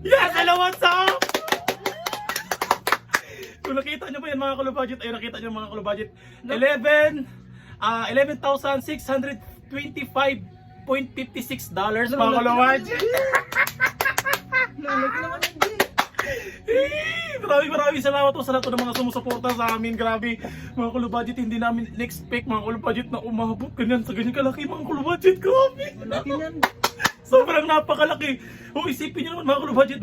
Yes! Hello, what's up? Kung nakita nyo ba yan mga kalubudget, ay nakita nyo mga kalubudget, 11,625.56 dollars mga kalubudget. Lalaki naman hindi. Maraming salamat po sa lahat ng mga sumusuporta sa amin. Grabe mga kalubudget, hindi namin in-expect mga kalubudget na umabot ganyan sa ganyan kalaki mga kalubudget. Grabe! Lalaki yan. Sobrang napakalaki. O isipin nyo naman mga kalubudget,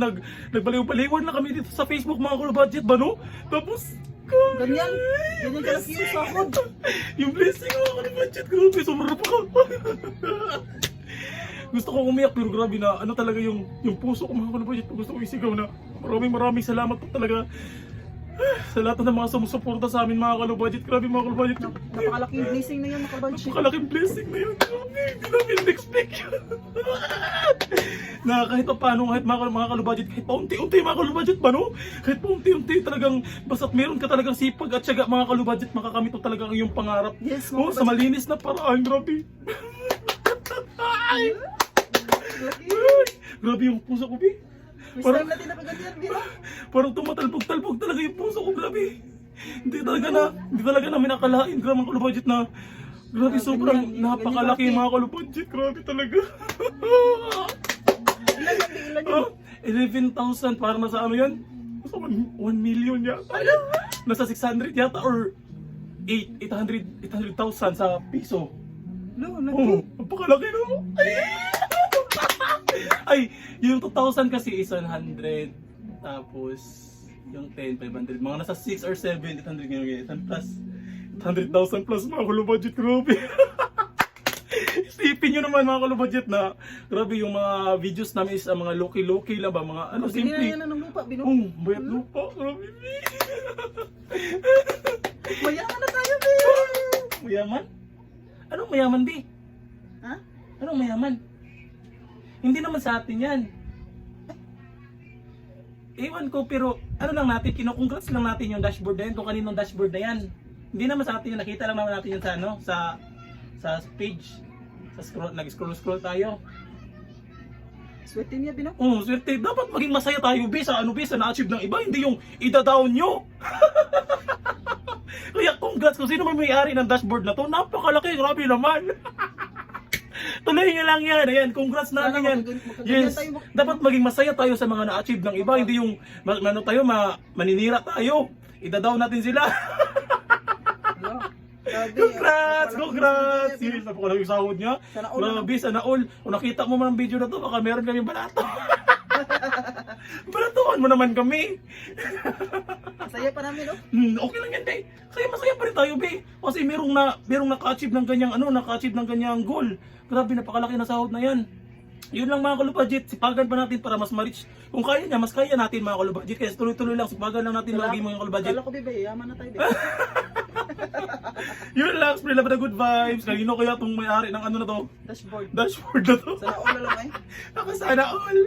nagbaliw-baliwan na kami dito sa Facebook mga kalubudget ba no? Tapos, Ganyan. Ganyan kalaki yung sahod. yung blessing mga kalubudget, grabe, sobrang pa. Gusto ko umiyak pero grabe na ano talaga yung puso ko mga kalubudget. Gusto ko isigaw na maraming salamat po talaga sa lahat ng mga sumusuporta sa amin mga kalubudget. Grabe mga kalubudget. Napakalaking blessing na yan, makabudget. Napakalaking blessing na yun. Grabe, hindi namin in-expect yun. Na kahit pa paano, kahit mga kalubudget, kahit paunti-unti mga kalubudget ba no? Kahit paunti-unti talagang, basta't meron ka talagang sipag at syaga mga kalubudget, makakamit mo talaga ang iyong pangarap. Yes, Oh, sa malinis na paraan, grabe. Ay! Laki. Grabe yung puso ko, Bi. First time natin nakaganyan, Bino. Parang tumatalbog-talbog talaga yung puso ko, grabe. Hindi talaga namin nakalain, grabe mga kalubudget na. Grabe, sobrang napakalaki mga kalubudget, grabe talaga. Ilan yun? 11,000, parang nasa ano yan? Nasa 1 million yata. Nasa 600 yata or 800,000 sa piso. Lo, laki. Oh, napakalaki no? Ay, yung 2,000 kasi is 100. Tapos, yung 10, 500. Mga nasa 6 or 7, 800 ngayon. Plus, 100,000 plus mga kalubudget. Grabe. Isipin nyo naman mga kalubudget na grabe yung mga videos namin is mga loki-loki lang ba? Mga ano, Bili na simple. yan ng lupa, Bino. Bayad lupa. Grabe. Mayaman na tayo, Bino. Mayaman? Anong mayaman, Bi? Ha? Anong mayaman? Hindi naman sa atin yan. Ewan ko, pero ano lang natin, kinukongrats lang natin yung dashboard na yan, kung kaninong dashboard na yan. Hindi naman sa atin yun, nakita lang naman natin yun sa ano, sa page. Sa scroll, nag-scroll tayo. Swerte niya, Bino. Swerte. Dapat maging masaya tayo, Bi, sa ano, Bi, sa na-achieve ng iba, hindi yung ida-down nyo. Kaya congrats kung sino man may-ari ng dashboard na to, napakalaki, grabe naman. Tuloy nyo lang yan, ayan, congrats natin yan. Yes, dapat maging masaya tayo sa mga na-achieve ng iba, hindi yung maninira tayo, ida-down natin sila. Congrats! Serious, napakalaki yung sahod niya. Grabe, sana all. Kung nakita mo man ang video na to, baka meron kami balato. Balatuan mo naman kami. Masaya pa namin, no? Okay lang yan, Be. Kaya masaya pa rin tayo, Be. Kasi merong naka-achieve ng ganyang naka-achieve ng ganyang goal. Grabe, napakalaki na sahod na yan. Yun lang mga kalubudget, sipagan pa natin para mas ma-reach. Kung kaya niya, mas kaya natin mga kalubudget. Kaya tuloy-tuloy lang, sipagan lang natin lagi mga kalubudget. Kala ko, Bebe, yaman na tayo, Bebe. Yun lang, spread lang good vibes. Kanino kaya itong may-ari ng ano na to? Dashboard. Dashboard na to. Sana all na lang, eh. Ako sana all.